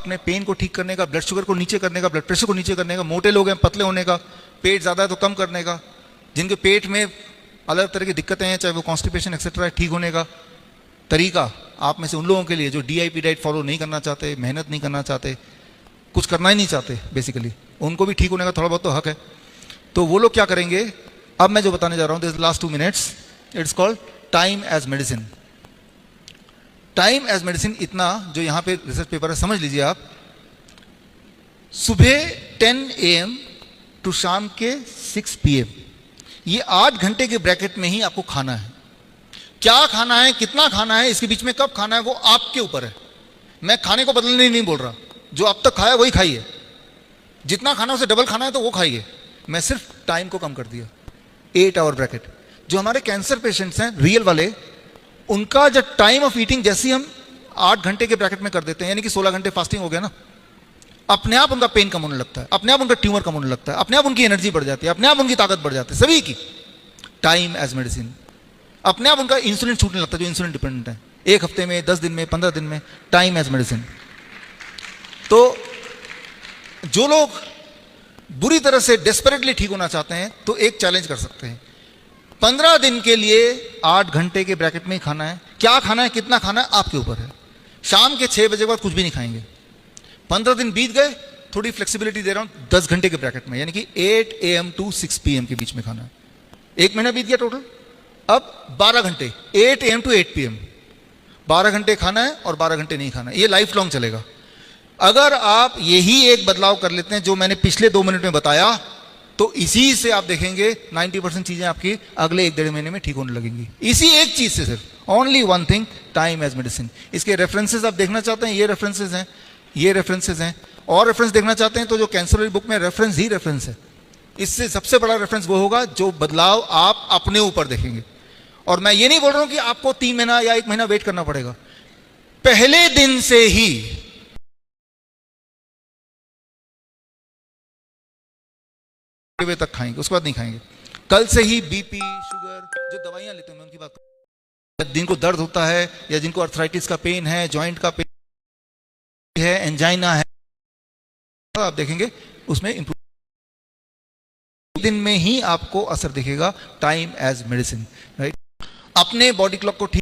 अपने पेन को ठीक करने का, ब्लड शुगर को नीचे करने का, ब्लड प्रेशर को नीचे करने का, मोटे लोग हैं पतले होने का, पेट ज़्यादा है तो कम करने का, जिनके पेट में अलग तरह की दिक्कतें हैं चाहे वो कॉन्स्टिपेशन एक्सेट्रा है, ठीक होने का तरीका आप में से उन लोगों के लिए जो DIP डाइट फॉलो नहीं करना चाहते, मेहनत नहीं करना चाहते, कुछ करना ही नहीं चाहते, बेसिकली उनको भी ठीक होने का थोड़ा बहुत तो हक है। तो वो लोग क्या करेंगे, अब मैं जो बताने जा रहा हूँ, this last 2 minutes, it's called time as medicine. Time as medicine इतना जो यहाँ पे रिसर्च पेपर है, समझ लीजिए आप, सुबह 10 AM टू शाम के 6 PM, ये 8 घंटे के ब्रैकेट में ही आपको खाना है। क्या खाना है, कितना खाना है, इसके बीच में कब खाना है, वो आपके ऊपर है। मैं खाने को बदलने नहीं बोल रहा, जो अब तक खाया वही खाइए, जितना खाना उसे डबल खाना है तो वो खाइए। मैं सिर्फ टाइम को कम कर दिया, 8 आवर ब्रैकेट। जो हमारे कैंसर पेशेंट्स हैं रियल वाले, उनका जब टाइम ऑफ ईटिंग जैसे ही हम 8 घंटे के ब्रैकेट में कर देते हैं, यानी कि 16 घंटे फास्टिंग हो गया ना, अपने आप उनका पेन कम होने लगता है, अपने आप उनका ट्यूमर कम होने लगता है, अपने आप उनकी एनर्जी बढ़ जाती है, अपने आप उनकी ताकत बढ़ जाती है, सभी की। Time as medicine. अपने आप उनका इंसुलिन छूटने लगता है, जो इंसुलिन डिपेंडेंट है, 1 हफ्ते में, 10 दिन में, 15 दिन में। Time as medicine. तो जो लोग बुरी तरह से डेस्परेटली ठीक होना चाहते हैं तो एक चैलेंज कर सकते हैं, 15 दिन के लिए 8 घंटे के ब्रैकेट में ही खाना है। क्या खाना है, कितना खाना है, आपके ऊपर है। शाम के 6 बजे के बाद कुछ भी नहीं खाएंगे। 15 दिन बीत गए, थोड़ी फ्लेक्सिबिलिटी दे रहा हूं, 10 घंटे के ब्रैकेट में, यानी कि 8 AM टू 6 PM के बीच में खाना है। 1 महीना बीत गया टोटल। अब 12 घंटे, 8 AM टू 8 PM, 12 घंटे खाना है और 12 घंटे नहीं खाना है। ये लाइफ लॉन्ग चलेगा। अगर आप यही एक बदलाव कर लेते हैं जो मैंने पिछले 2 मिनट में बताया, तो इसी से आप देखेंगे 90% चीजें आपकी अगले 1-1.5 महीने में ठीक होने लगेंगी। इसी एक चीज से, सिर्फ only one thing, time as medicine. इसके रेफरेंसेस आप देखना चाहते हैं, ये रेफरेंसेस हैं, ये रेफरेंसेस हैं, और रेफरेंस देखना चाहते हैं तो जो कैंसर वाली बुक में रेफरेंस ही रेफरेंस है। इससे सबसे बड़ा रेफरेंस वो होगा जो बदलाव आप अपने ऊपर देखेंगे। और मैं ये नहीं बोल रहा हूं कि आपको 3 महीना या 1 महीना वेट करना पड़ेगा, पहले दिन से ही तक खाएंगे, उसके बाद नहीं खाएंगे। कल से ही बीपी, शुगर, जो दवाइयां लेते हैं मैं उनकी बात कर, जिनको दर्द होता है या जिनको अर्थराइटिस का पेन है, जॉइंट का पेन है, एंजाइना है, आप देखेंगे उसमें इंप्रूव, दिन में ही आपको असर दिखेगा। Time as medicine, right. अपने बॉडी क्लॉक को ठीक